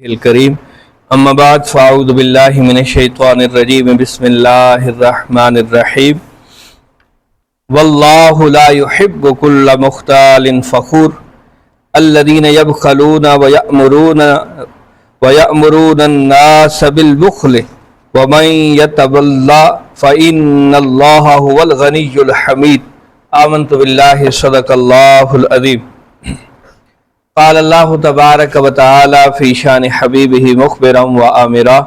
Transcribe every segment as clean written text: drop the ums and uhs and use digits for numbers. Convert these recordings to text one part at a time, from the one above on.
الکریم اما بعد فاعوذ باللہ من الشیطان الرجیم بسم اللہ الرحمن الرحیم واللہ لا يحب كل مختال فخور الذين يبخلون ويأمرون الناس بالبخل ومن يتولى فإن الله هو الغني الحمید آمنت باللہ صدق اللہ العظیم قال اللہ تبارک و تعالی فی شان حبیبہ مخبرا و آمرا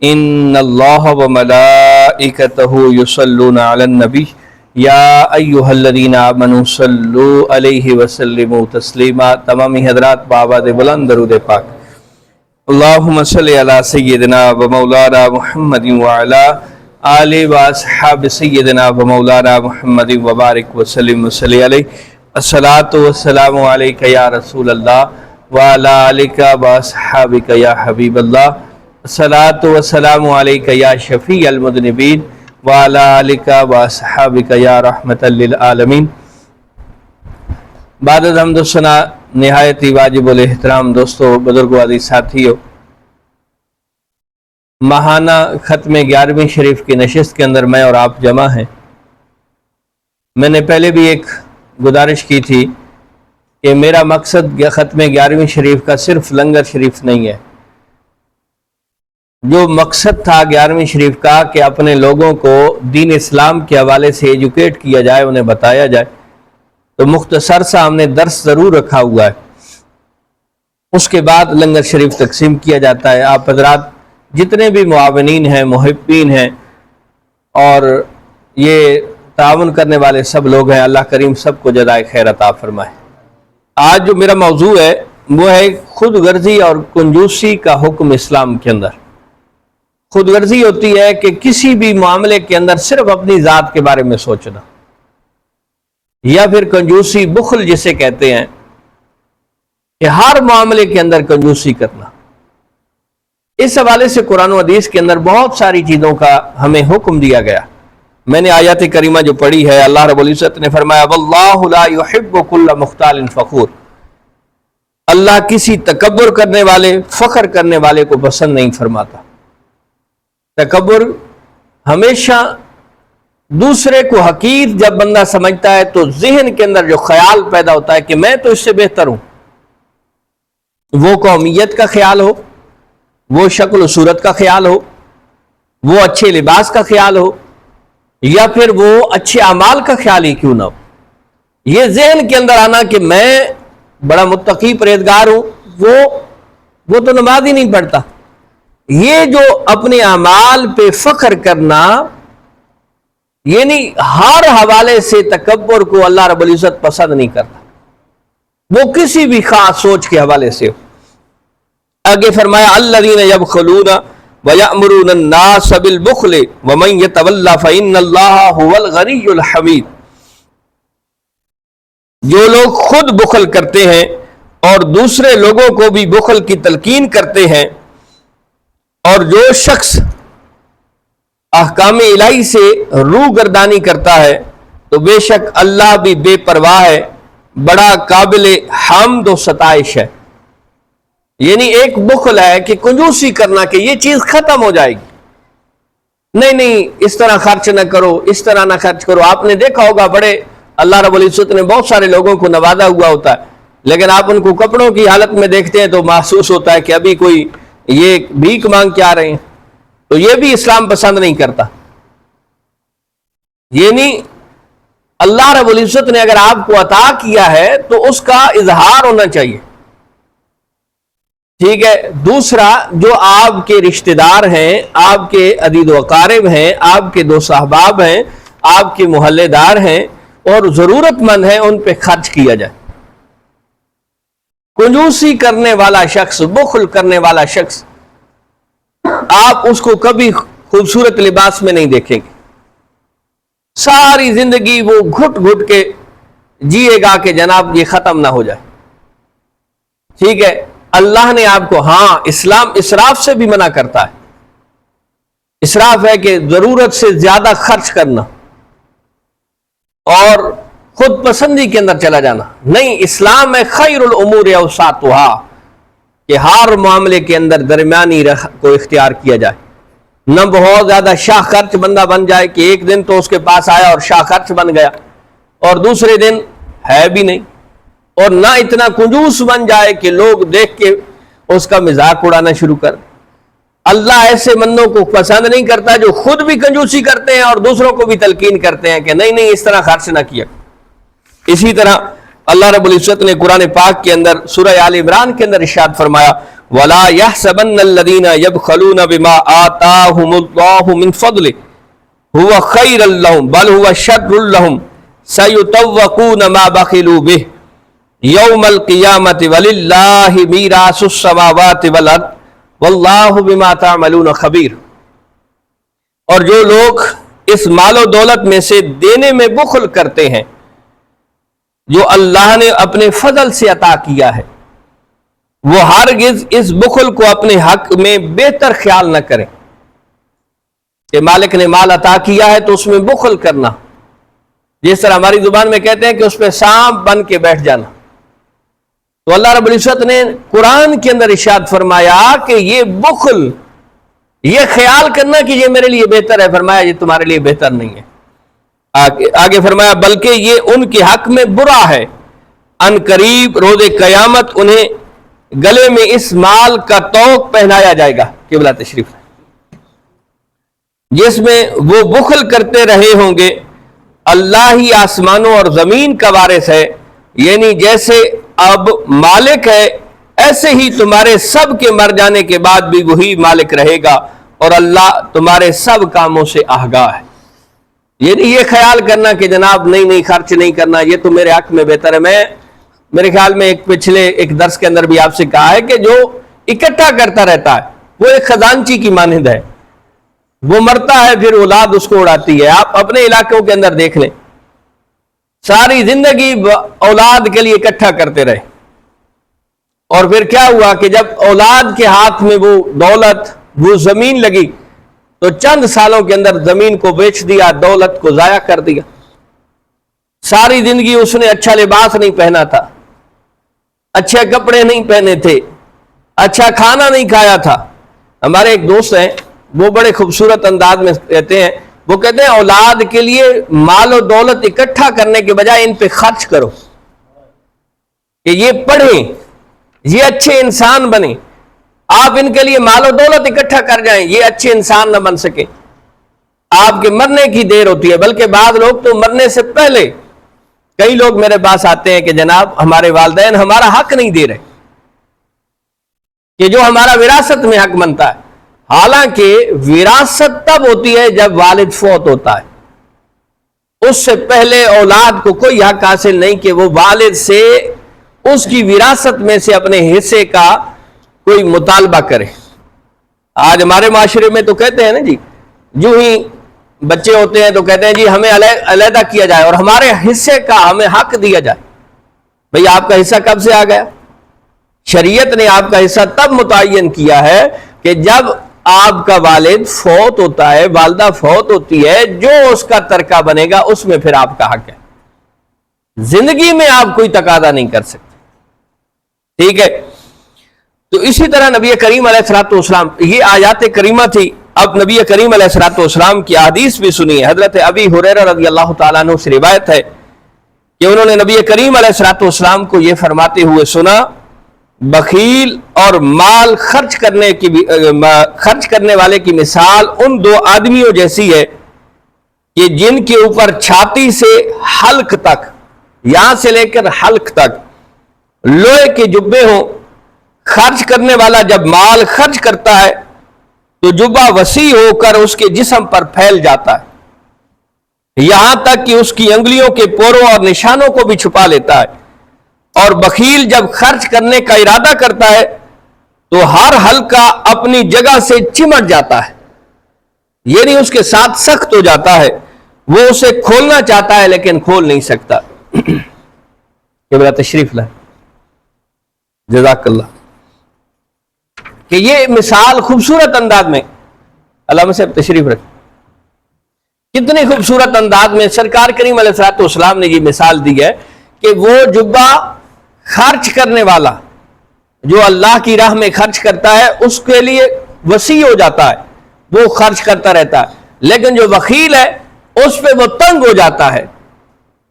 ان اللہ و ملائکتہ یصلون علی النبی یا ایہا الذین آمنوا صلوا علیہ وسلموا تسلیما۔ تمامی حضرات بآواز بلند درود پاک۔ اللہم صلی علی سیدنا و مولانا محمد وعلی آل و اصحاب سیدنا و مولانا محمد وبارک وسلم وصلی علیہ۔ الصلاۃ والسلام علیک یا رسول اللہ وعلی آلک و اصحابک یا حبیب اللہ۔ الصلاۃ والسلام علیک یا شفیع المذنبین وعلی آلک و اصحابک یا رحمۃ للعالمین۔ بعد از حمد و ثنا نہایت ہی واجب الاحترام دوستو، بزرگوں، عزیز ساتھیو، ماہانہ ختم 11ویں شریف کی نشست کے اندر میں اور آپ جمع ہیں۔ میں نے پہلے بھی ایک گزارش کی تھی کہ میرا مقصد ختم 11ویں شریف کا صرف لنگر شریف نہیں ہے۔ جو مقصد تھا 11ویں شریف کا کہ اپنے لوگوں کو دین اسلام کے حوالے سے ایجوکیٹ کیا جائے، انہیں بتایا جائے، تو مختصر سا ہم نے درس ضرور رکھا ہوا ہے۔ اس کے بعد لنگر شریف تقسیم کیا جاتا ہے۔ آپ حضرات جتنے بھی معاونین ہیں، محبین ہیں اور یہ تعاون کرنے والے سب لوگ ہیں، اللہ کریم سب کو جزائے خیر عطا فرمائے۔ آج جو میرا موضوع ہے وہ ہے خود غرضی اور کنجوسی کا حکم اسلام کے اندر۔ خود غرضی ہوتی ہے کہ کسی بھی معاملے کے اندر صرف اپنی ذات کے بارے میں سوچنا، یا پھر کنجوسی بخل جسے کہتے ہیں کہ ہر معاملے کے اندر کنجوسی کرنا۔ اس حوالے سے قرآن و حدیث کے اندر بہت ساری چیزوں کا ہمیں حکم دیا گیا۔ میں نے آیات کریمہ جو پڑھی ہے، اللہ رب العزت نے فرمایا واللہ لا يحب كل مختال فخور، اللہ کسی تکبر کرنے والے، فخر کرنے والے کو پسند نہیں فرماتا۔ تکبر ہمیشہ دوسرے کو حقیر جب بندہ سمجھتا ہے تو ذہن کے اندر جو خیال پیدا ہوتا ہے کہ میں تو اس سے بہتر ہوں، وہ قومیت کا خیال ہو، وہ شکل و صورت کا خیال ہو، وہ اچھے لباس کا خیال ہو، یا پھر وہ اچھے اعمال کا خیال ہی کیوں نہ ہو، یہ ذہن کے اندر آنا کہ میں بڑا متقی پرہیزگار ہوں، وہ تو نماز ہی نہیں پڑھتا۔ یہ جو اپنے اعمال پہ فخر کرنا، یعنی ہر حوالے سے تکبر کو اللہ رب العزت پسند نہیں کرتا، وہ کسی بھی خاص سوچ کے حوالے سے ہو۔ آگے فرمایا الذین یبخلون وَيَأْمُرُونَ النَّاسَ بِالْبُخْلِ وَمَنْ يَتَوَلَّ فَإِنَّ اللَّهَ هُوَ الْغَنِيُّ الْحَمِيدُ۔ جو لوگ خود بخل کرتے ہیں اور دوسرے لوگوں کو بھی بخل کی تلقین کرتے ہیں، اور جو شخص احکام الہی سے روح گردانی کرتا ہے تو بے شک اللہ بھی بے پرواہ ہے، بڑا قابل حمد و ستائش ہے۔ یعنی ایک بخل ہے کہ کنجوسی کرنا کہ یہ چیز ختم ہو جائے گی، نہیں اس طرح خرچ نہ کرو، اس طرح نہ خرچ کرو۔ آپ نے دیکھا ہوگا بڑے اللہ رب العزت نے بہت سارے لوگوں کو نوازا ہوا ہوتا ہے، لیکن آپ ان کو کپڑوں کی حالت میں دیکھتے ہیں تو محسوس ہوتا ہے کہ ابھی کوئی یہ بھیک مانگ کے آ رہے ہیں، تو یہ بھی اسلام پسند نہیں کرتا۔ یعنی اللہ رب العزت نے اگر آپ کو عطا کیا ہے تو اس کا اظہار ہونا چاہیے، ٹھیک ہے۔ دوسرا، جو آپ کے رشتہ دار ہیں، آپ کے عزیز و اقارب ہیں، آپ کے دوست احباب ہیں، آپ کے محلے دار ہیں اور ضرورت مند ہیں، ان پہ خرچ کیا جائے۔ کنجوسی کرنے والا شخص، بخل کرنے والا شخص، آپ اس کو کبھی خوبصورت لباس میں نہیں دیکھیں گے۔ ساری زندگی وہ گھٹ گھٹ کے جیے گا کہ جناب یہ ختم نہ ہو جائے، ٹھیک ہے۔ اللہ نے آپ کو، ہاں اسلام اسراف سے بھی منع کرتا ہے۔ اسراف ہے کہ ضرورت سے زیادہ خرچ کرنا اور خود پسندی کے اندر چلا جانا، نہیں، اسلام میں خیر الامور اوساطھا، کہ ہر معاملے کے اندر درمیانی کو اختیار کیا جائے، نہ بہت زیادہ شاہ خرچ بندہ بن جائے کہ ایک دن تو اس کے پاس آیا اور شاہ خرچ بن گیا اور دوسرے دن ہے بھی نہیں، اور نہ اتنا کنجوس بن جائے کہ لوگ دیکھ کے اس کا مذاق اڑانا شروع کر دیں۔ اللہ ایسے بندوں کو پسند نہیں کرتا جو خود بھی کنجوسی کرتے ہیں اور دوسروں کو بھی تلقین کرتے ہیں کہ نہیں اس طرح خرچ نہ کیا۔ اسی طرح اللہ رب العزت نے قرآن پاک کے اندر سورہ آل عمران کے اندر ارشاد فرمایا وَلَا يَحْسَبَنَّ الَّذِينَ يَبْخَلُونَ بِمَا آتَاهُمُ اللَّهُ مِنْ فَضْلِهِ هُوَ خَيْرًا لَهُمْ بَلْ هُوَ شَرٌّ لَهُمْ سَيُطَوَّقُونَ مَا بَخِلُوا بِهِ يَوْمَ الْقِيَامَةِ وَلِلَّهِ مِيرَاثُ السَّمَاوَاتِ وَالْأَرْضِ وَاللَّهُ بِمَا تَعْمَلُونَ خَبِيرٌ۔ اور جو لوگ اس مال و دولت میں سے دینے میں بخل کرتے ہیں جو اللہ نے اپنے فضل سے عطا کیا ہے، وہ ہرگز اس بخل کو اپنے حق میں بہتر خیال نہ کریں کہ مالک نے مال عطا کیا ہے تو اس میں بخل کرنا، جس طرح ہماری زبان میں کہتے ہیں کہ اس پہ سانپ بن کے بیٹھ جانا۔ تو اللہ رب العزت نے قرآن کے اندر ارشاد فرمایا کہ یہ بخل، یہ خیال کرنا کہ یہ میرے لیے بہتر ہے، فرمایا یہ تمہارے لیے بہتر نہیں ہے۔ آگے فرمایا بلکہ یہ ان کے حق میں برا ہے، ان قریب روز قیامت انہیں گلے میں اس مال کا طوق پہنایا جائے گا، قبلہ تشریف، جس میں وہ بخل کرتے رہے ہوں گے۔ اللہ ہی آسمانوں اور زمین کا وارث ہے، یعنی جیسے اب مالک ہے ایسے ہی تمہارے سب کے مر جانے کے بعد بھی وہی مالک رہے گا، اور اللہ تمہارے سب کاموں سے آگاہ ہے۔ یعنی یہ خیال کرنا کہ جناب نہیں خرچ نہیں کرنا، یہ تو میرے حق میں بہتر ہے۔ میرے خیال میں پچھلے ایک درس کے اندر بھی آپ سے کہا ہے کہ جو اکٹھا کرتا رہتا ہے وہ ایک خزانچی کی مانند ہے، وہ مرتا ہے پھر اولاد اس کو اڑاتی ہے۔ آپ اپنے علاقوں کے اندر دیکھ لیں، ساری زندگی اولاد کے لیے اکٹھا کرتے رہے، اور پھر کیا ہوا کہ جب اولاد کے ہاتھ میں وہ دولت، وہ زمین لگی تو چند سالوں کے اندر زمین کو بیچ دیا، دولت کو ضائع کر دیا۔ ساری زندگی اس نے اچھا لباس نہیں پہنا تھا، اچھے کپڑے نہیں پہنے تھے، اچھا کھانا نہیں کھایا تھا۔ ہمارے ایک دوست ہیں، وہ بڑے خوبصورت انداز میں کہتے ہیں، وہ کہتے ہیں اولاد کے لیے مال و دولت اکٹھا کرنے کے بجائے ان پہ خرچ کرو کہ یہ پڑھیں، یہ اچھے انسان بنیں۔ آپ ان کے لیے مال و دولت اکٹھا کر جائیں، یہ اچھے انسان نہ بن سکیں، آپ کے مرنے کی دیر ہوتی ہے۔ بلکہ بعض لوگ تو مرنے سے پہلے، کئی لوگ میرے پاس آتے ہیں کہ جناب ہمارے والدین ہمارا حق نہیں دے رہے، کہ جو ہمارا وراثت میں حق بنتا ہے۔ حالانکہ وراثت تب ہوتی ہے جب والد فوت ہوتا ہے، اس سے پہلے اولاد کو کوئی حق حاصل نہیں کہ وہ والد سے اس کی وراثت میں سے اپنے حصے کا کوئی مطالبہ کرے۔ آج ہمارے معاشرے میں تو کہتے ہیں نا جی، جو ہی بچے ہوتے ہیں تو کہتے ہیں جی ہمیں علیحدہ کیا جائے اور ہمارے حصے کا ہمیں حق دیا جائے۔ بھئی آپ کا حصہ کب سے آ گیا؟ شریعت نے آپ کا حصہ تب متعین کیا ہے کہ جب آپ کا والد فوت ہوتا ہے، والدہ فوت ہوتی ہے، جو اس کا ترکہ بنے گا اس میں پھر آپ کا حق ہے۔ زندگی میں آپ کوئی تقاضا نہیں کر سکتے، ٹھیک ہے؟ تو اسی طرح نبی کریم علیہ السلام، یہ آیات کریمہ تھی۔ اب نبی کریم علیہ السلام کی حدیث بھی سنی ہے۔ حضرت ابی ہریرہ رضی اللہ تعالیٰ عنہ سے روایت ہے کہ انہوں نے نبی کریم علیہ السلام کو یہ فرماتے ہوئے سنا، بخیل اور مال خرچ کرنے والے کی مثال ان دو آدمیوں جیسی ہے کہ جن کے اوپر چھاتی سے حلق تک، یہاں سے لے کر حلق تک لوہے کے جبے ہوں۔ خرچ کرنے والا جب مال خرچ کرتا ہے تو جبہ وسیع ہو کر اس کے جسم پر پھیل جاتا ہے، یہاں تک کہ اس کی انگلیوں کے پوروں اور نشانوں کو بھی چھپا لیتا ہے۔ اور بخیل جب خرچ کرنے کا ارادہ کرتا ہے تو ہر حلقہ اپنی جگہ سے چمٹ جاتا ہے، یعنی اس کے ساتھ سخت ہو جاتا ہے، وہ اسے کھولنا چاہتا ہے لیکن کھول نہیں سکتا۔ یہ بڑا تشریف لائے، جزاک اللہ، کہ یہ مثال خوبصورت انداز میں علامہ صاحب تشریف رکھ، کتنی خوبصورت انداز میں سرکار کریم علیہ السلام نے یہ مثال دی ہے کہ وہ جبہ خرچ کرنے والا جو اللہ کی راہ میں خرچ کرتا ہے اس کے لیے وسیع ہو جاتا ہے، وہ خرچ کرتا رہتا ہے، لیکن جو بخیل ہے اس پہ وہ تنگ ہو جاتا ہے۔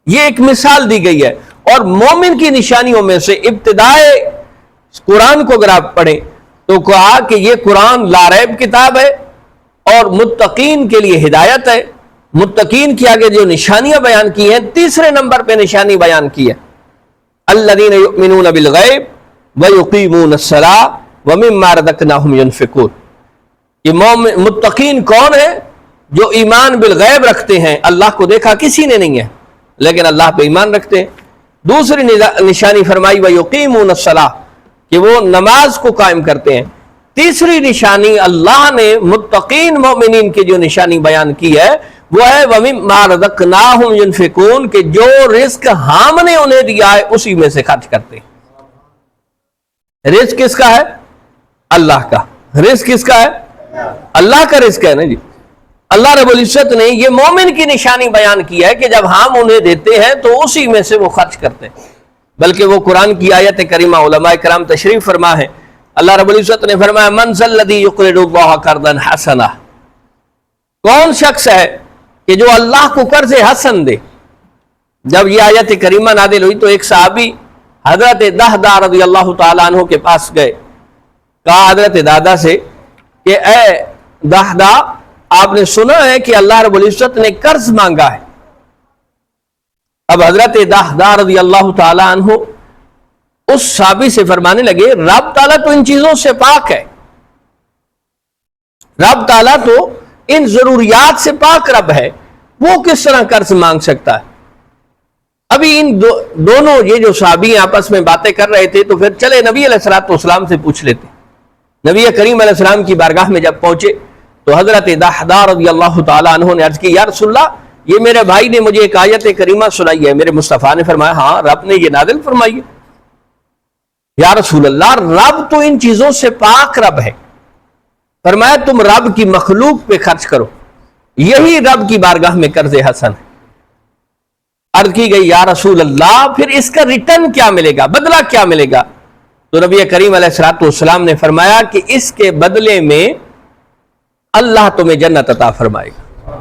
یہ ایک مثال دی گئی ہے۔ اور مومن کی نشانیوں میں سے ابتدائے قرآن کو اگر آپ پڑھیں تو کہا کہ یہ قرآن لا ریب کتاب ہے اور متقین کے لیے ہدایت ہے۔ متقین کی آگے جو نشانیاں بیان کی ہیں، تیسرے نمبر پہ نشانی بیان کی ہے، الذین یؤمنون بالغیب ویقیمون الصلاۃ ومما رزقناہم ینفقون۔ یہ متقین کون ہیں؟ جو ایمان بالغیب رکھتے ہیں، اللہ کو دیکھا کسی نے نہیں ہے لیکن اللہ پہ ایمان رکھتے ہیں۔ دوسری نشانی فرمائی ویقیمون الصلاۃ، کہ وہ نماز کو قائم کرتے ہیں۔ تیسری نشانی اللہ نے متقین مومنین کی جو نشانی بیان کی ہے وہ ہے وَمِمَّا رَزَقْنَاهُمْ يُنْفِقُونَ، کہ جو رزق ہم نے انہیں دیا ہے اسی میں سے خرچ کرتے ہیں۔ رزق کس کا ہے؟ اللہ کا۔ رزق کس کا ہے؟ اللہ کا رزق ہے نا جی۔ اللہ رب العزت نے یہ مومن کی نشانی بیان کی ہے کہ جب ہم انہیں دیتے ہیں تو اسی میں سے وہ خرچ کرتے ہیں۔ بلکہ وہ قرآن کی آیت کریمہ علماء کرام تشریف فرما ہے، اللہ رب العزت نے فرمایا من ذا الذی یقرض اللہ قرضا حسنا، کون شخص ہے کہ جو اللہ کو قرض حسن دے۔ جب یہ آیت کریمہ نازل ہوئی تو ایک صحابی حضرت دہدہ رضی اللہ تعالیٰ عنہ کے پاس گئے، کہا حضرت دہدہ سے کہ اے دہدہ، آپ نے سنا ہے کہ اللہ رب العزت نے قرض مانگا ہے۔ اب حضرت دہدہ رضی اللہ تعالیٰ عنہ اس صحابی سے فرمانے لگے رب تعالیٰ تو ان چیزوں سے پاک ہے، رب تعالیٰ تو ان ضروریات سے پاک رب ہے، وہ کس طرح قرض مانگ سکتا ہے؟ ابھی ان دونوں یہ جو صحابی آپس میں باتیں کر رہے تھے تو پھر چلے نبی علیہ السلام سے پوچھ لیتے۔ نبی کریم علیہ السلام کی بارگاہ میں جب پہنچے تو حضرت دہدہ رضی اللہ تعالیٰ عنہ نے عرض کی یا رسول اللہ، یہ میرے بھائی نے مجھے ایک آیت کریمہ سنائی ہے، میرے مصطفیٰ نے فرمایا ہاں رب نے یہ نازل فرمائی ہے۔ یا رسول اللہ، رب تو ان چیزوں سے پاک رب ہے، فرمایا تم رب کی مخلوق پہ خرچ کرو، یہی رب کی بارگاہ میں قرض حسن ہے۔ عرض کی گئی یا رسول اللہ پھر اس کا ریٹرن کیا ملے گا، بدلہ کیا ملے گا؟ تو نبی کریم علیہ السلام نے فرمایا کہ اس کے بدلے میں اللہ تمہیں جنت عطا فرمائے گا،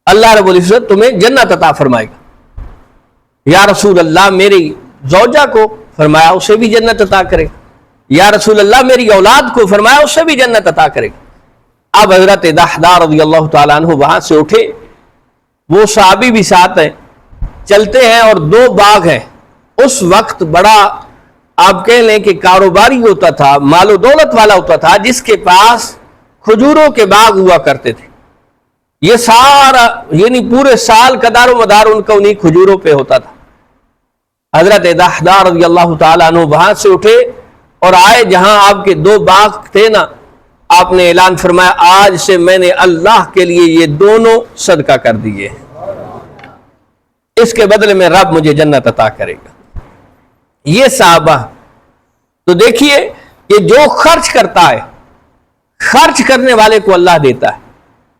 اللہ رب العزت تمہیں جنت عطا فرمائے گا۔ یا رسول اللہ میری زوجہ کو، فرمایا اسے بھی جنت عطا کرے گا۔ یا رسول اللہ میری اولاد کو، فرمایا اسے بھی جنت عطا کرے گا۔ اب حضرت دہدہ رضی اللہ تعالیٰ عنہ وہاں سے اٹھے، وہ صحابی بھی ساتھ ہیں، چلتے ہیں اور دو باغ ہیں۔ اس وقت بڑا آپ کہہ لیں کہ کاروباری ہوتا تھا، مال و دولت والا ہوتا تھا، جس کے پاس کھجوروں کے باغ ہوا کرتے تھے۔ یہ سارا یعنی پورے سال کا دار و مدار ان کا انہی کھجوروں پہ ہوتا تھا۔ حضرت دہدہ رضی اللہ تعالیٰ عنہ وہاں سے اٹھے اور آئے جہاں آپ کے دو باغ تھے نا، آپ نے اعلان فرمایا آج سے میں نے اللہ کے لیے یہ دونوں صدقہ کر دیے، اس کے بدلے میں رب مجھے جنت عطا کرے گا۔ یہ صحابہ تو دیکھیے کہ جو خرچ کرتا ہے، خرچ کرنے والے کو اللہ دیتا ہے،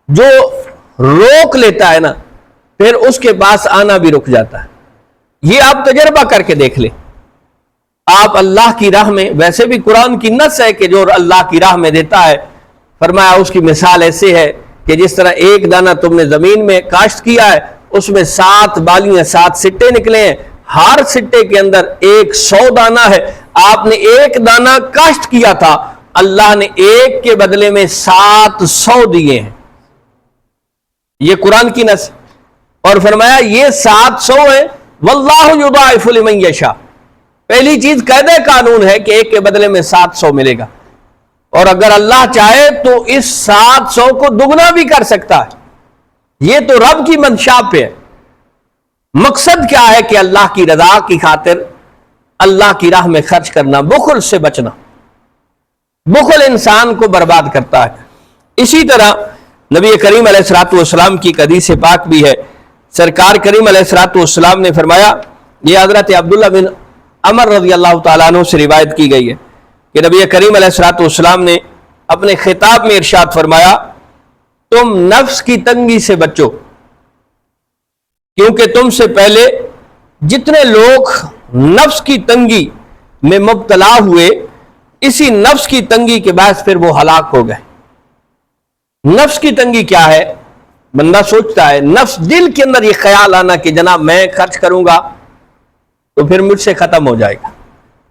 جو روک لیتا ہے نا پھر اس کے پاس آنا بھی رک جاتا ہے۔ یہ آپ تجربہ کر کے دیکھ لیں۔ آپ اللہ کی راہ میں، ویسے بھی قرآن کی نص ہے کہ جو اللہ کی راہ میں دیتا ہے، فرمایا اس کی مثال ایسے ہے کہ جس طرح ایک دانہ تم نے زمین میں کاشت کیا ہے، اس میں 7 بالیاں 7 سٹے نکلے ہیں، ہر سٹے کے اندر 100 دانہ ہے۔ آپ نے ایک دانہ کاشت کیا تھا، اللہ نے ایک کے بدلے میں 700 دیے ہیں۔ یہ قرآن کی نص، اور فرمایا یہ 700 ہے، واللہ یضاعف لمن یشاء۔ پہلی چیز قاعدہ قانون ہے کہ ایک کے بدلے میں 700 ملے گا، اور اگر اللہ چاہے تو اس 700 کو دگنا بھی کر سکتا ہے۔ یہ تو رب کی منشا پہ ہے۔ مقصد کیا ہے کہ اللہ کی رضا کی خاطر اللہ کی راہ میں خرچ کرنا، بخل سے بچنا۔ بخل انسان کو برباد کرتا ہے۔ اسی طرح نبی کریم علیہ السلام کی حدیث پاک بھی ہے، سرکار کریم علیہ السلام نے فرمایا، یہ حضرت عبداللہ بن عمر رضی اللہ تعالیٰ عنہ سے روایت کی گئی ہے کہ نبی کریم علیہ السلام نے اپنے خطاب میں ارشاد فرمایا تم نفس کی تنگی سے بچو، کیونکہ تم سے پہلے جتنے لوگ نفس کی تنگی میں مبتلا ہوئے، اسی نفس کی تنگی کے باعث پھر وہ ہلاک ہو گئے۔ نفس کی تنگی کیا ہے؟ بندہ سوچتا ہے، نفس دل کے اندر یہ خیال آنا کہ جناب میں خرچ کروں گا تو پھر مجھ سے ختم ہو جائے گا۔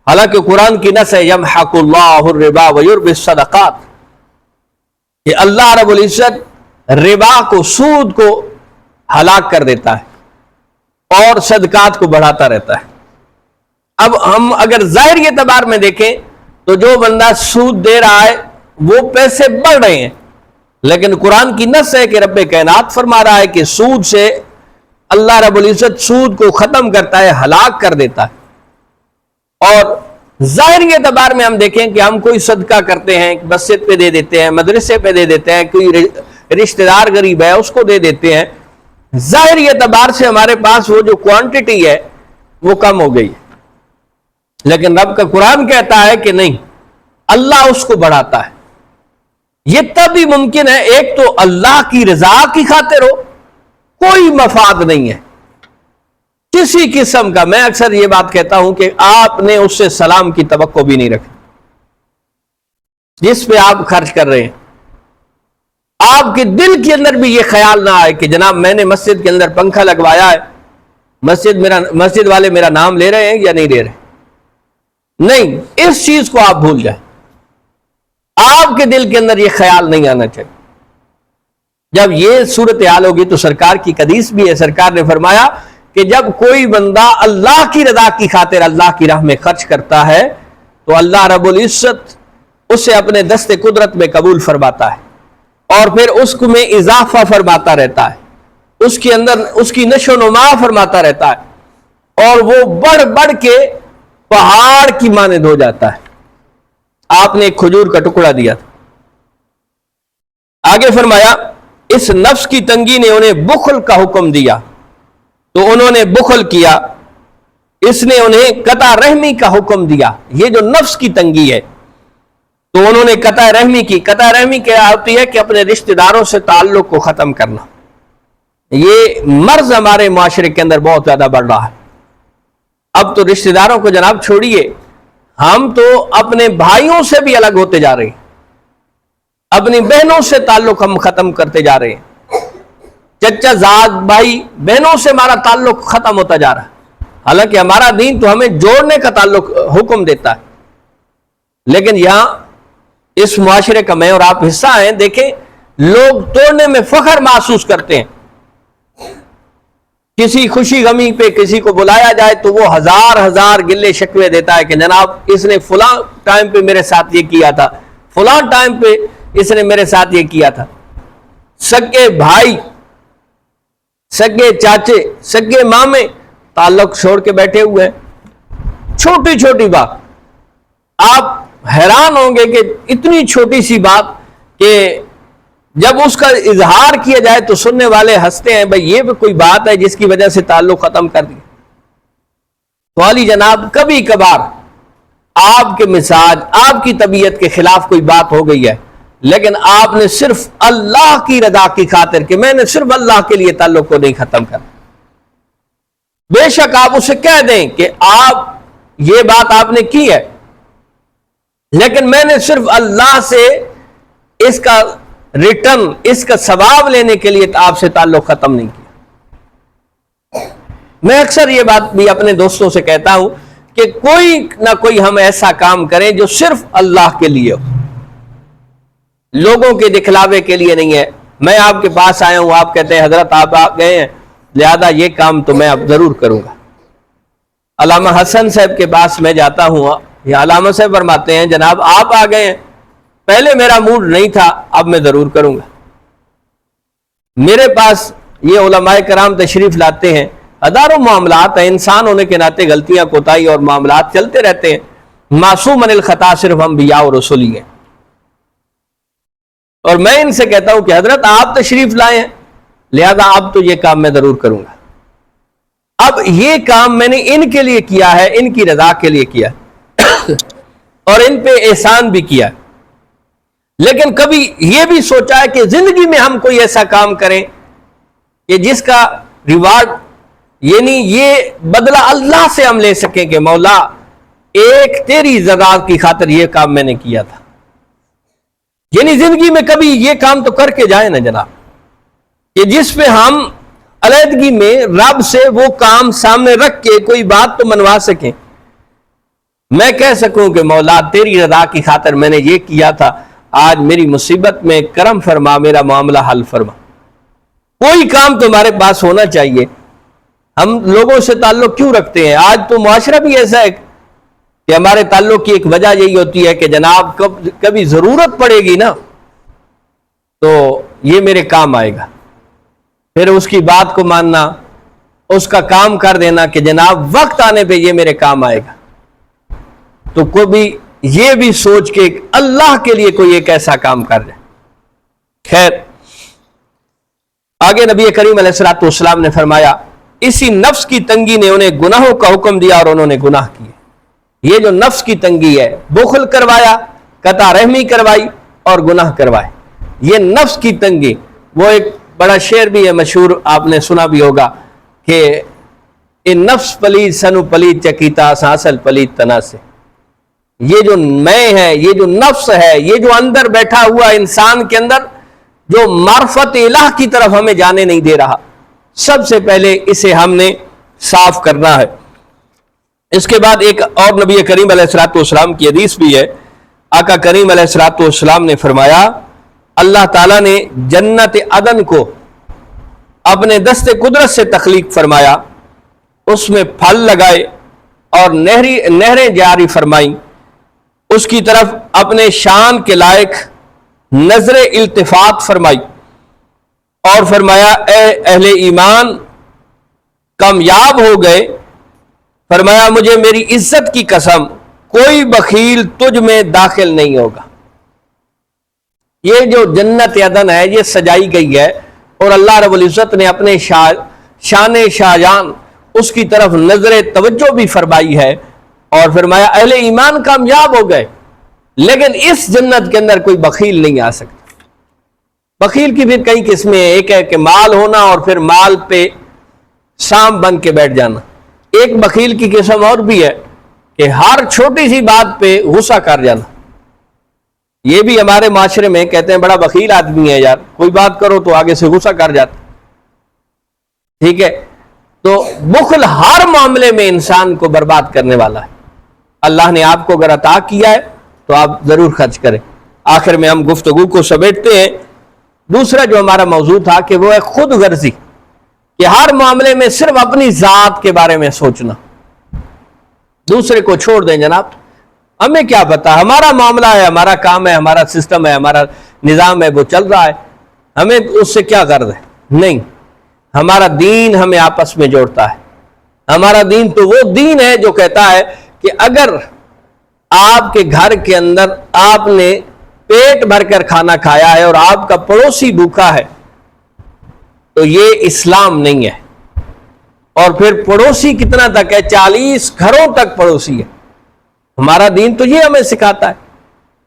حالانکہ قرآن کی نص ہے یمحق اللہ الربا ویربی الصدقات، کہ اللہ رب العزت ربا کو، سود کو ہلاک کر دیتا ہے اور صدقات کو بڑھاتا رہتا ہے۔ اب ہم اگر ظاہری اعتبار میں دیکھیں تو جو بندہ سود دے رہا ہے وہ پیسے بڑھ رہے ہیں، لیکن قرآن کی نص ہے کہ رب کائنات فرما رہا ہے کہ سود سے اللہ رب العزت سود کو ختم کرتا ہے، ہلاک کر دیتا ہے۔ اور ظاہری اعتبار میں ہم دیکھیں کہ ہم کوئی صدقہ کرتے ہیں، مسجد پہ دے دیتے ہیں، مدرسے پہ دے دیتے ہیں، کوئی رشتہ دار غریب ہے اس کو دے دیتے ہیں، ظاہری اعتبار سے ہمارے پاس وہ جو کوانٹٹی ہے وہ کم ہو گئی، لیکن رب کا قرآن کہتا ہے کہ نہیں، اللہ اس کو بڑھاتا ہے۔ یہ تب ہی ممکن ہے، ایک تو اللہ کی رضا کی خاطر ہو، کوئی مفاد نہیں ہے کسی قسم کا۔ میں اکثر یہ بات کہتا ہوں کہ آپ نے اس سے سلام کی توقع بھی نہیں رکھی جس پہ آپ خرچ کر رہے ہیں۔ آپ کے دل کے اندر بھی یہ خیال نہ آئے کہ جناب میں نے مسجد کے اندر پنکھا لگوایا ہے، مسجد والے میرا نام لے رہے ہیں یا نہیں لے رہے، نہیں، اس چیز کو آپ بھول جائیں۔ آپ کے دل کے اندر یہ خیال نہیں آنا چاہیے۔ جب یہ صورتحال ہوگی تو سرکار کی حدیث بھی ہے، سرکار نے فرمایا کہ جب کوئی بندہ اللہ کی رضا کی خاطر اللہ کی راہ میں خرچ کرتا ہے تو اللہ رب العزت اسے اپنے دست قدرت میں قبول فرماتا ہے اور پھر اس میں اضافہ فرماتا رہتا ہے، اس کے اندر اس کی نشو و نما فرماتا رہتا ہے اور وہ بڑھ بڑھ کے پہاڑ کی مانند ہو جاتا ہے۔ آپ نے ایک کھجور کا ٹکڑا دیا تھا، آگے فرمایا اس نفس کی تنگی نے انہیں بخل کا حکم دیا تو انہوں نے بخل کیا، اس نے انہیں قطع رحمی کا حکم دیا۔ یہ جو نفس کی تنگی ہے تو انہوں نے قطع رحمی کی۔ قطع رحمی کیا ہوتی ہے کہ اپنے رشتہ داروں سے تعلق کو ختم کرنا۔ یہ مرض ہمارے معاشرے کے اندر بہت زیادہ بڑھ رہا ہے۔ اب تو رشتہ داروں کو جناب چھوڑیے، ہم تو اپنے بھائیوں سے بھی الگ ہوتے جا رہے ہیں، اپنی بہنوں سے تعلق ہم ختم کرتے جا رہے ہیں، چچا زاد بھائی بہنوں سے ہمارا تعلق ختم ہوتا جا رہا ہے، حالانکہ ہمارا دین تو ہمیں جوڑنے کا تعلق حکم دیتا ہے، لیکن یہاں اس معاشرے کا میں اور آپ حصہ ہیں۔ دیکھیں لوگ توڑنے میں فخر محسوس کرتے ہیں، کسی خوشی غمی پہ کسی کو بلایا جائے تو وہ ہزار گلے شکوے دیتا ہے کہ جناب اس نے فلاں ٹائم پہ میرے ساتھ یہ کیا تھا، فلاں ٹائم پہ اس نے میرے ساتھ یہ کیا تھا۔ سگے بھائی، سگے چاچے، سگے مامے تعلق چھوڑ کے بیٹھے ہوئے ہیں، چھوٹی چھوٹی بات۔ آپ حیران ہوں گے کہ اتنی چھوٹی سی بات کہ جب اس کا اظہار کیا جائے تو سننے والے ہنستے ہیں، بھئی یہ بھی کوئی بات ہے جس کی وجہ سے تعلق ختم کر دیا۔ تو علی جناب کبھی کبھار آپ کے مزاج، آپ کی طبیعت کے خلاف کوئی بات ہو گئی ہے، لیکن آپ نے صرف اللہ کی رضا کی خاطر کہ میں نے صرف اللہ کے لیے تعلق کو نہیں ختم کرنا، بے شک آپ اسے کہہ دیں کہ آپ یہ بات آپ نے کی ہے، لیکن میں نے صرف اللہ سے اس کا ریٹرن، اس کا ثواب لینے کے لیے آپ سے تعلق ختم نہیں کیا۔ میں اکثر یہ بات بھی اپنے دوستوں سے کہتا ہوں کہ کوئی نہ کوئی ہم ایسا کام کریں جو صرف اللہ کے لیے ہو، لوگوں کے دکھلاوے کے لیے نہیں ہے۔ میں آپ کے پاس آیا ہوں، آپ کہتے ہیں حضرت آپ آ گئے ہیں لہذا یہ کام تو میں اب ضرور کروں گا۔ علامہ حسن صاحب کے پاس میں جاتا ہوں، یا علامہ صاحب فرماتے ہیں جناب آپ آ گئے ہیں، پہلے میرا موڈ نہیں تھا، اب میں ضرور کروں گا۔ میرے پاس یہ علماء کرام تشریف لاتے ہیں، ہزاروں معاملات ہیں، انسان ہونے کے ناطے غلطیاں کوتاہی اور معاملات چلتے رہتے ہیں، معصوم من الخطا صرف انبیاء اور رسول ہی ہیں۔ اور میں ان سے کہتا ہوں کہ حضرت آپ تشریف لائے ہیں لہذا اب تو یہ کام میں ضرور کروں گا۔ اب یہ کام میں نے ان کے لیے کیا ہے، ان کی رضا کے لیے کیا اور ان پہ احسان بھی کیا، لیکن کبھی یہ بھی سوچا ہے کہ زندگی میں ہم کوئی ایسا کام کریں کہ جس کا ریوارڈ، یعنی یہ بدلہ اللہ سے ہم لے سکیں کہ مولا ایک تیری رضا کی خاطر یہ کام میں نے کیا تھا. یعنی زندگی میں کبھی یہ کام تو کر کے جائیں نا جناب کہ جس پہ ہم علیحدگی میں رب سے وہ کام سامنے رکھ کے کوئی بات تو منوا سکیں. میں کہہ سکوں کہ مولا تیری رضا کی خاطر میں نے یہ کیا تھا, آج میری مصیبت میں کرم فرما, میرا معاملہ حل فرما. کوئی کام تو ہمارے پاس ہونا چاہیے. ہم لوگوں سے تعلق کیوں رکھتے ہیں؟ آج تو معاشرہ بھی ایسا ہے کہ ہمارے تعلق کی ایک وجہ یہی ہوتی ہے کہ جناب کبھی ضرورت پڑے گی نا تو یہ میرے کام آئے گا. پھر اس کی بات کو ماننا, اس کا کام کر دینا کہ جناب وقت آنے پہ یہ میرے کام آئے گا. تو کبھی یہ بھی سوچ کے اللہ کے لیے کوئی ایک ایسا کام کر جائے. خیر, آگے نبی کریم علیہ الصلوۃ والسلام نے فرمایا اسی نفس کی تنگی نے انہیں گناہوں کا حکم دیا اور انہوں نے گناہ کیے. یہ جو نفس کی تنگی ہے, بخل کروایا, قطع رحمی کروائی اور گناہ کروائے. یہ نفس کی تنگی, وہ ایک بڑا شعر بھی ہے مشہور, آپ نے سنا بھی ہوگا کہ ان نفس پلید سنو پلید چکیتا سانسل پلید تنا سے. یہ جو میں ہے, یہ جو نفس ہے, یہ جو اندر بیٹھا ہوا انسان کے اندر جو معرفت الہ کی طرف ہمیں جانے نہیں دے رہا, سب سے پہلے اسے ہم نے صاف کرنا ہے. اس کے بعد ایک اور نبی کریم علیہ الصلوۃ والسلام کی حدیث بھی ہے. آقا کریم علیہ الصلوۃ والسلام نے فرمایا اللہ تعالیٰ نے جنت عدن کو اپنے دست قدرت سے تخلیق فرمایا, اس میں پھل لگائے اور نہریں جاری فرمائیں, اس کی طرف اپنے شان کے لائق نظر التفات فرمائی اور فرمایا اے اہل ایمان کامیاب ہو گئے. فرمایا مجھے میری عزت کی قسم کوئی بخیل تجھ میں داخل نہیں ہوگا. یہ جو جنت عدن ہے یہ سجائی گئی ہے اور اللہ رب العزت نے اپنے شان شاہجان اس کی طرف نظر توجہ بھی فرمائی ہے اور فرمایا اہل ایمان کامیاب ہو گئے. لیکن اس جنت کے اندر کوئی بخیل نہیں آ سکتا. بخیل کی پھر کئی قسمیں ہیں. ایک ہے کہ مال ہونا اور پھر مال پہ سام بن کے بیٹھ جانا. ایک بخیل کی قسم اور بھی ہے کہ ہر چھوٹی سی بات پہ غصہ کر جانا. یہ بھی ہمارے معاشرے میں کہتے ہیں بڑا بخیل آدمی ہے یار, کوئی بات کرو تو آگے سے غصہ کر جاتا. ٹھیک ہے, تو بخل ہر معاملے میں انسان کو برباد کرنے والا ہے. اللہ نے آپ کو اگر عطا کیا ہے تو آپ ضرور خرچ کریں. آخر میں ہم گفتگو کو سمیٹتے ہیں. دوسرا جو ہمارا موضوع تھا کہ وہ ہے خود غرضی, کہ ہر معاملے میں صرف اپنی ذات کے بارے میں سوچنا, دوسرے کو چھوڑ دیں. جناب ہمیں کیا پتا, ہمارا معاملہ ہے, ہمارا کام ہے, ہمارا سسٹم ہے, ہمارا نظام ہے, وہ چل رہا ہے, ہمیں اس سے کیا غرض ہے. نہیں, ہمارا دین ہمیں آپس میں جوڑتا ہے. ہمارا دین تو وہ دین ہے جو کہتا ہے کہ اگر آپ کے گھر کے اندر آپ نے پیٹ بھر کر کھانا کھایا ہے اور آپ کا پڑوسی بھوکا ہے تو یہ اسلام نہیں ہے. اور پھر پڑوسی کتنا تک ہے؟ 40 گھروں تک پڑوسی ہے. ہمارا دین تو یہ ہمیں سکھاتا ہے.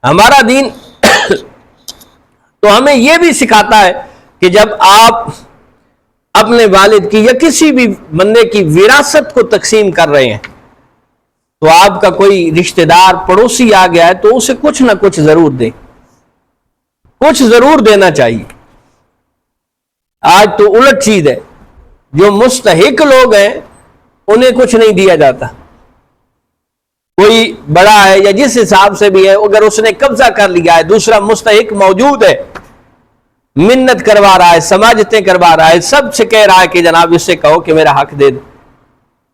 ہمارا دین تو ہمیں یہ بھی سکھاتا ہے کہ جب آپ اپنے والد کی یا کسی بھی بندے کی وراثت کو تقسیم کر رہے ہیں تو آپ کا کوئی رشتہ دار پڑوسی آ گیا ہے تو اسے کچھ نہ کچھ ضرور دیں, کچھ ضرور دینا چاہیے. آج تو الٹ چیز ہے, جو مستحق لوگ ہیں انہیں کچھ نہیں دیا جاتا. کوئی بڑا ہے یا جس حساب سے بھی ہے, اگر اس نے قبضہ کر لیا ہے, دوسرا مستحق موجود ہے, منت کروا رہا ہے, سماجتیں کروا رہا ہے, سب سے کہہ رہا ہے کہ جناب اس سے کہو کہ میرا حق دے دو,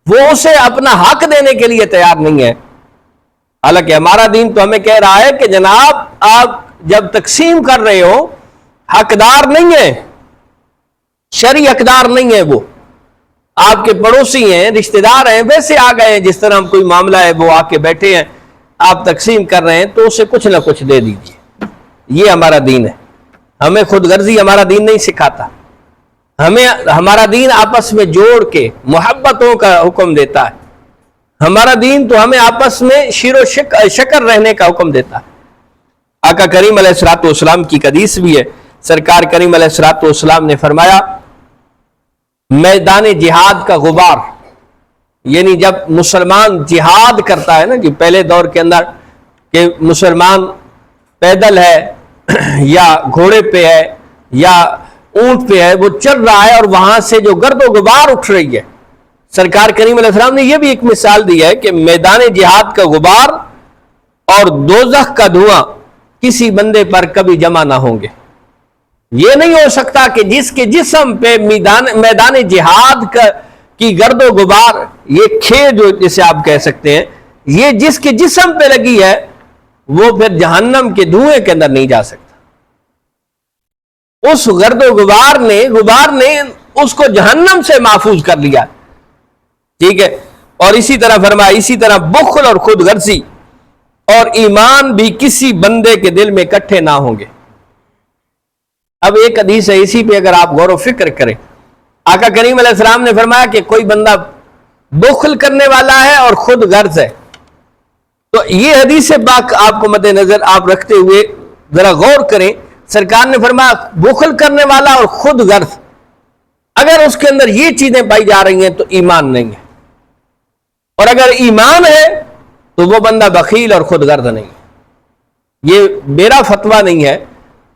وہ اسے اپنا حق دینے کے لیے تیار نہیں ہے. حالانکہ ہمارا دین تو ہمیں کہہ رہا ہے کہ جناب آپ جب تقسیم کر رہے ہو حقدار نہیں ہے, شرعی حقدار نہیں ہے, وہ آپ کے پڑوسی ہیں, رشتہ دار ہیں, ویسے آ گئے ہیں جس طرح کوئی معاملہ ہے وہ آ کے بیٹھے ہیں, آپ تقسیم کر رہے ہیں تو اسے کچھ نہ کچھ دے دیجیے. یہ ہمارا دین ہے. ہمیں خود غرضی ہمارا دین نہیں سکھاتا. ہمیں ہمارا دین آپس میں جوڑ کے محبتوں کا حکم دیتا ہے. ہمارا دین تو ہمیں آپس میں شیر و شکر رہنے کا حکم دیتا ہے. آقا کریم علیہ الصلوۃ والسلام کی حدیث بھی ہے. سرکار کریم علیہ الصلوۃ والسلام نے فرمایا میدان جہاد کا غبار یعنی جب مسلمان جہاد کرتا ہے نا کہ پہلے دور کے اندر کہ مسلمان پیدل ہے یا گھوڑے پہ ہے یا اونٹ پہ ہے، وہ چل رہا ہے اور وہاں سے جو گرد و غبار اٹھ رہی ہے، سرکار کریم علیہ السلام نے یہ بھی ایک مثال دی ہے کہ میدان جہاد کا غبار اور دوزخ کا دھواں کسی بندے پر کبھی جمع نہ ہوں گے۔ یہ نہیں ہو سکتا کہ جس کے جسم پہ میدان جہاد کی گرد و غبار، یہ کھیر جو جسے آپ کہہ سکتے ہیں، یہ جس کے جسم پہ لگی ہے وہ پھر جہنم کے دھوئیں کے اندر نہیں جا سکتا۔ اس گرد و غبار نے اس کو جہنم سے محفوظ کر لیا، ٹھیک ہے۔ اور اسی طرح فرمایا، اسی طرح بخل اور خود غرضی اور ایمان بھی کسی بندے کے دل میں اکٹھے نہ ہوں گے۔ اب ایک حدیث ہے، اسی پہ اگر آپ غور و فکر کریں، آقا کریم علیہ السلام نے فرمایا کہ کوئی بندہ بخل کرنے والا ہے اور خود غرض ہے، تو یہ حدیث پاک آپ کو مد نظر آپ رکھتے ہوئے ذرا غور کریں۔ سرکار نے فرمایا بخل کرنے والا اور خود غرض، اگر اس کے اندر یہ چیزیں پائی جا رہی ہیں تو ایمان نہیں ہے، اور اگر ایمان ہے تو وہ بندہ بخیل اور خود غرض نہیں ہے۔ یہ میرا فتویٰ نہیں ہے،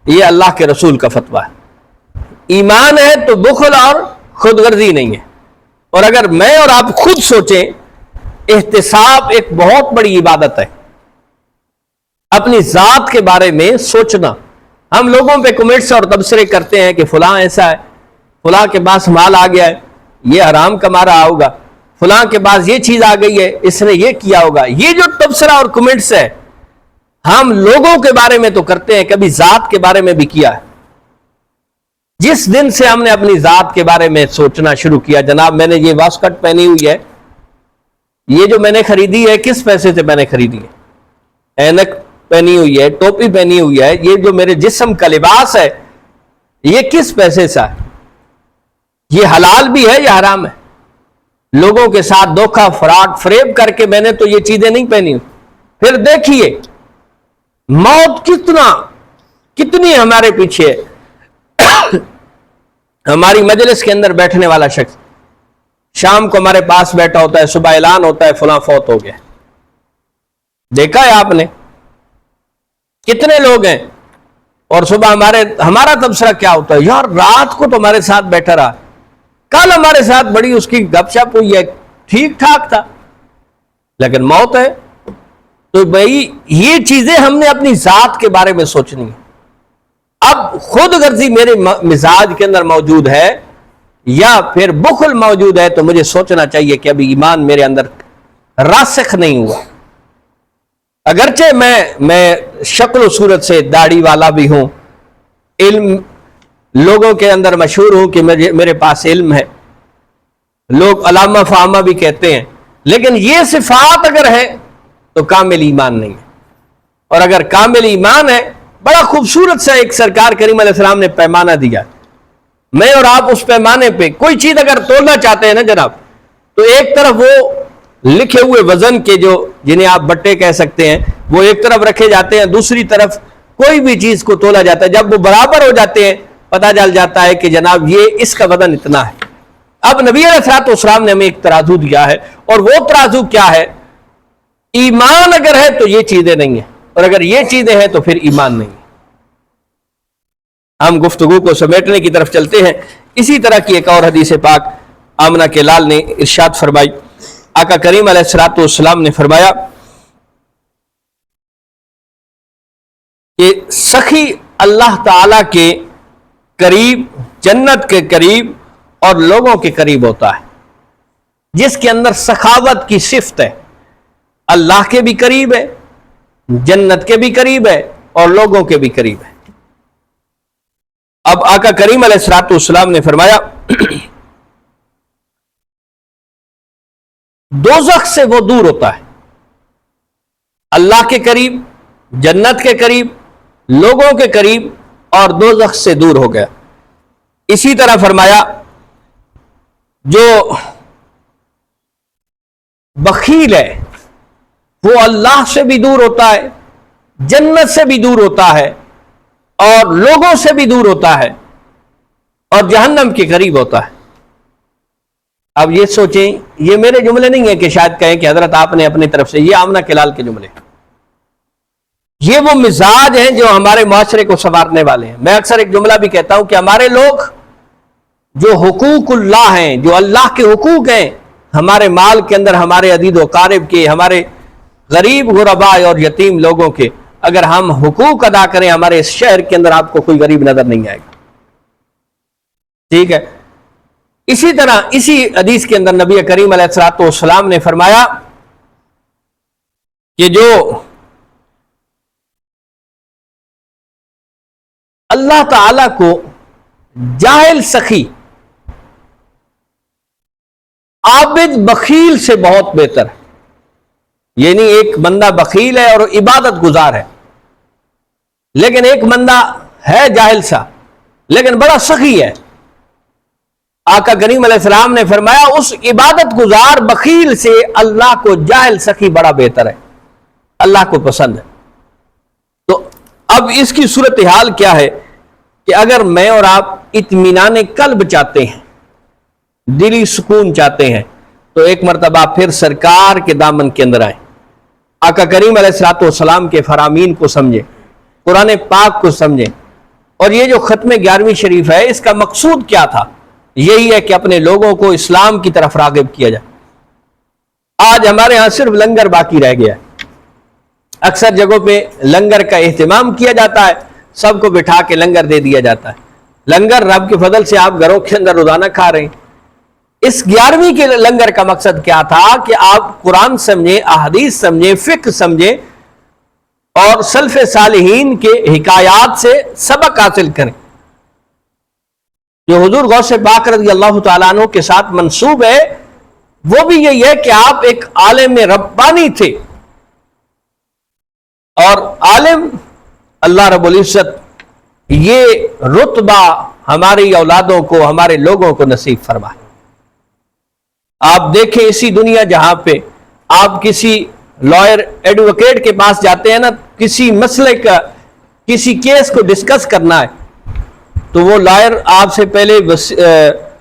یہ اللہ کے رسول کا فتویٰ ہے۔ ایمان ہے تو بخل اور خود غرضی نہیں ہے۔ اور اگر میں اور آپ خود سوچیں، احتساب ایک بہت بڑی عبادت ہے، اپنی ذات کے بارے میں سوچنا۔ ہم لوگوں پہ کمنٹس اور تبصرے کرتے ہیں کہ فلاں ایسا ہے، فلاں کے پاس مال آ گیا ہے، یہ حرام کما رہا ہوگا، فلاں کے پاس یہ چیز آ گئی ہے، اس نے یہ کیا ہوگا۔ یہ جو تبصرہ اور کمنٹس ہے ہم لوگوں کے بارے میں تو کرتے ہیں، کبھی ذات کے بارے میں بھی کیا ہے؟ جس دن سے ہم نے اپنی ذات کے بارے میں سوچنا شروع کیا، جناب میں نے یہ واسکٹ پہنی ہوئی ہے، یہ جو میں نے خریدی ہے کس پیسے سے میں نے خریدی ہے، اینک پہنی ہوئی ہے، ٹوپی پہنی ہوئی ہے، یہ جو میرے جسم کا لباس ہے یہ کس پیسے سے ہے، یہ حلال بھی ہے یا حرام ہے؟ لوگوں کے ساتھ دھوکہ فراڈ فریب کر کے میں نے تو یہ چیزیں نہیں پہنی۔ پھر دیکھیے موت کتنی ہمارے پیچھے ہے۔ ہماری مجلس کے اندر بیٹھنے والا شخص شام کو ہمارے پاس بیٹھا ہوتا ہے، صبح اعلان ہوتا ہے فلاں فوت ہو گیا، دیکھا ہے آپ نے؟ کتنے لوگ ہیں، اور صبح ہمارا تبصرہ کیا ہوتا ہے، یار رات کو تو ہمارے ساتھ بیٹھا رہا، کل ہمارے ساتھ بڑی اس کی گپ شپ ہوئی ہے، ٹھیک ٹھاک تھا، لیکن موت ہے۔ تو بھائی یہ چیزیں ہم نے اپنی ذات کے بارے میں سوچنی ہے۔ اب خود غرضی میرے مزاج کے اندر موجود ہے یا پھر بخل موجود ہے، تو مجھے سوچنا چاہیے کہ ابھی ایمان میرے اندر راسخ نہیں ہوا۔ اگرچہ میں شکل و صورت سے داڑھی والا بھی ہوں، علم لوگوں کے اندر مشہور ہوں کہ میرے پاس علم ہے، لوگ علامہ فہامہ بھی کہتے ہیں، لیکن یہ صفات اگر ہے تو کامل ایمان نہیں ہے۔ اور اگر کامل ایمان ہے، بڑا خوبصورت سا ایک سرکار کریم علیہ السلام نے پیمانہ دیا، میں اور آپ اس پیمانے پہ کوئی چیز اگر تولنا چاہتے ہیں نا جناب، تو ایک طرف وہ لکھے ہوئے وزن کے جنہیں آپ بٹے کہہ سکتے ہیں وہ ایک طرف رکھے جاتے ہیں، دوسری طرف کوئی بھی چیز کو تولا جاتا ہے، جب وہ برابر ہو جاتے ہیں پتہ چل جاتا ہے کہ جناب یہ اس کا وزن اتنا ہے۔ اب نبی علیہ السلام نے ہمیں ایک ترازو دیا ہے، اور وہ ترازو کیا ہے؟ ایمان اگر ہے تو یہ چیزیں نہیں ہیں، اور اگر یہ چیزیں ہیں تو پھر ایمان نہیں ہے۔ ہم گفتگو کو سمیٹنے کی طرف چلتے ہیں۔ اسی طرح کی ایک اور حدیث پاک آمنہ کے لال نے ارشاد فرمائی، آقا کریم علیہ السلام نے فرمایا کہ سخی اللہ تعالی کے قریب، جنت کے قریب اور لوگوں کے قریب ہوتا ہے، جس کے اندر سخاوت کی صفت ہے، اللہ کے بھی قریب ہے، جنت کے بھی قریب ہے اور لوگوں کے بھی قریب ہے۔ اب آقا کریم علیہ السلام نے فرمایا دوزخ سے وہ دور ہوتا ہے، اللہ کے قریب، جنت کے قریب، لوگوں کے قریب اور دوزخ سے دور ہو گیا۔ اسی طرح فرمایا جو بخیل ہے وہ اللہ سے بھی دور ہوتا ہے، جنت سے بھی دور ہوتا ہے اور لوگوں سے بھی دور ہوتا ہے اور جہنم کے قریب ہوتا ہے۔ اب یہ سوچیں، یہ میرے جملے نہیں ہیں کہ شاید کہیں کہ حضرت آپ نے اپنی طرف سے، یہ آمنہ کلال کے جملے، یہ وہ مزاج ہیں جو ہمارے معاشرے کو سنوارنے والے ہیں۔ میں اکثر ایک جملہ بھی کہتا ہوں کہ ہمارے لوگ جو حقوق اللہ ہیں، جو اللہ کے حقوق ہیں ہمارے مال کے اندر، ہمارے عزیز و اقارب کے، ہمارے غریب غرباء اور یتیم لوگوں کے، اگر ہم حقوق ادا کریں ہمارے اس شہر کے اندر، آپ کو کوئی غریب نظر نہیں آئے گا، ٹھیک ہے۔ اسی طرح اسی حدیث کے اندر نبی کریم علیہ الصلوۃ والسلام نے فرمایا کہ جو اللہ تعالی کو جاہل سخی، عابد بخیل سے بہت بہتر ہے، یعنی ایک بندہ بخیل ہے اور عبادت گزار ہے، لیکن ایک بندہ ہے جاہل سا لیکن بڑا سخی ہے، آقا کریم علیہ السلام نے فرمایا اس عبادت گزار بخیل سے اللہ کو جاہل سخی بڑا بہتر ہے، اللہ کو پسند ہے۔ تو اب اس کی صورتحال کیا ہے کہ اگر میں اور آپ اطمینان قلب چاہتے ہیں، دلی سکون چاہتے ہیں، تو ایک مرتبہ پھر سرکار کے دامن کے اندر آئیں، آقا کریم علیہ الصلوۃ والسلام کے فرامین کو سمجھیں، قرآن پاک کو سمجھیں۔ اور یہ جو ختم 11ویں شریف ہے، اس کا مقصود کیا تھا؟ یہی ہے کہ اپنے لوگوں کو اسلام کی طرف راغب کیا جائے۔ آج ہمارے ہاں صرف لنگر باقی رہ گیا ہے، اکثر جگہوں پہ لنگر کا اہتمام کیا جاتا ہے، سب کو بٹھا کے لنگر دے دیا جاتا ہے، لنگر رب کے فضل سے آپ گھروں کے اندر روزانہ کھا رہے ہیں۔ اس 11ویں کے لنگر کا مقصد کیا تھا کہ آپ قرآن سمجھیں، احادیث سمجھیں، فقہ سمجھیں اور سلف صالحین کے حکایات سے سبق حاصل کریں۔ جو حضور غوث پاک رضی اللہ تعالیٰ عنہ کے ساتھ منسوب ہے وہ بھی یہی ہے کہ آپ ایک عالم ربانی تھے، اور عالم اللہ رب العزت یہ رتبہ ہماری اولادوں کو، ہمارے لوگوں کو نصیب فرمائے۔ آپ دیکھیں اسی دنیا جہاں پہ آپ کسی لائر ایڈوکیٹ کے پاس جاتے ہیں نا، کسی مسئلے کا، کسی کیس کو ڈسکس کرنا ہے، تو وہ لائر آپ سے پہلے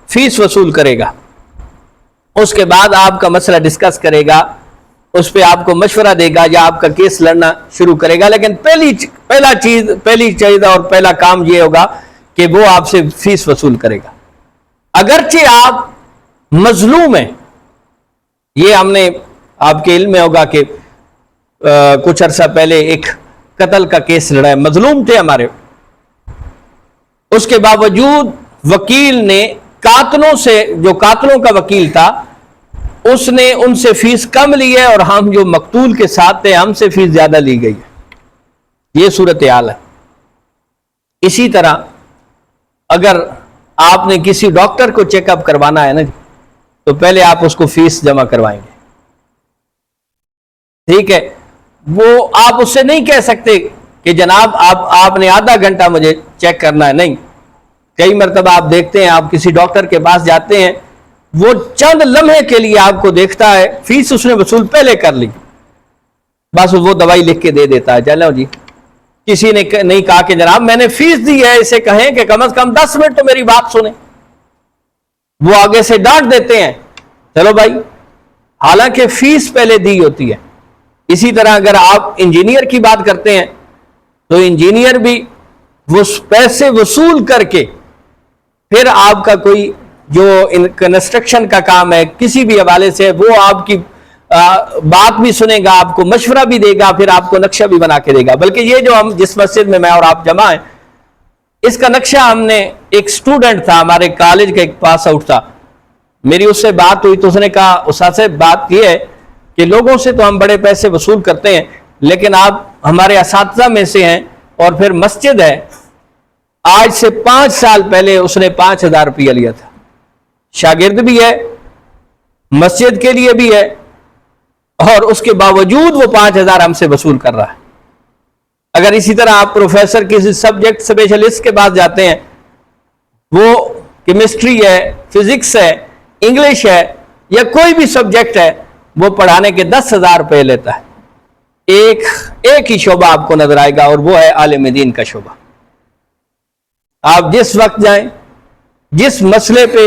فیس وصول کرے گا، اس کے بعد آپ کا مسئلہ ڈسکس کرے گا، اس پہ آپ کو مشورہ دے گا یا آپ کا کیس لڑنا شروع کرے گا، لیکن پہلی چیز اور پہلا کام یہ ہوگا کہ وہ آپ سے فیس وصول کرے گا، اگرچہ آپ مظلوم ہیں۔ یہ ہم نے آپ کے علم میں ہوگا کہ کچھ عرصہ پہلے ایک قتل کا کیس لڑا ہے، مظلوم تھے ہمارے، اس کے باوجود وکیل نے قاتلوں سے، جو قاتلوں کا وکیل تھا، اس نے ان سے فیس کم لی ہے، اور ہم جو مقتول کے ساتھ تھے ہم سے فیس زیادہ لی گئی ہے۔ یہ صورتحال ہے۔ اسی طرح اگر آپ نے کسی ڈاکٹر کو چیک اپ کروانا ہے نا، تو پہلے آپ اس کو فیس جمع کروائیں گے، ٹھیک ہے؟ وہ آپ اس سے نہیں کہہ سکتے کہ جناب آپ نے آدھا گھنٹہ مجھے چیک کرنا ہے، نہیں۔ کئی مرتبہ آپ دیکھتے ہیں، آپ کسی ڈاکٹر کے پاس جاتے ہیں، وہ چند لمحے کے لیے آپ کو دیکھتا ہے، فیس اس نے وصول پہلے کر لی، بس وہ دوائی لکھ کے دے دیتا ہے، چلو جی۔ کسی نے نہیں کہا کہ جناب میں نے فیس دی ہے، اسے کہیں کہ کم از کم 10 منٹ تو میری بات سنیں، وہ آگے سے ڈانٹ دیتے ہیں، چلو بھائی، حالانکہ فیس پہلے دی ہوتی ہے۔ اسی طرح اگر آپ انجینئر کی بات کرتے ہیں تو انجینئر بھی وہ پیسے وصول کر کے پھر آپ کا کوئی جو کنسٹرکشن کا کام ہے کسی بھی حوالے سے، وہ آپ کی بات بھی سنے گا، آپ کو مشورہ بھی دے گا، پھر آپ کو نقشہ بھی بنا کے دے گا۔ بلکہ یہ جو ہم جس مسجد میں میں اور آپ جمع ہیں، اس کا نقشہ ہم نے، ایک سٹوڈنٹ تھا ہمارے کالج کا، ایک پاس آؤٹ تھا، میری اس سے بات ہوئی تو اس نے کہا، استاد سے بات یہ ہے کہ لوگوں سے تو ہم بڑے پیسے وصول کرتے ہیں، لیکن آپ ہمارے اساتذہ میں سے ہیں، اور پھر مسجد ہے، آج سے 5 سال پہلے اس نے 5000 روپیہ لیا تھا، شاگرد بھی ہے، مسجد کے لیے بھی ہے، اور اس کے باوجود وہ 5000 ہم سے وصول کر رہا ہے۔ اگر اسی طرح آپ پروفیسر کسی سبجیکٹ اسپیشلسٹ کے پاس جاتے ہیں، وہ کیمسٹری ہے، فزکس ہے، انگلش ہے، یا کوئی بھی سبجیکٹ ہے، وہ پڑھانے کے 10,000 روپے لیتا ہے۔ ایک ہی شعبہ آپ کو نظر آئے گا، اور وہ ہے عالم دین کا شعبہ۔ آپ جس وقت جائیں، جس مسئلے پہ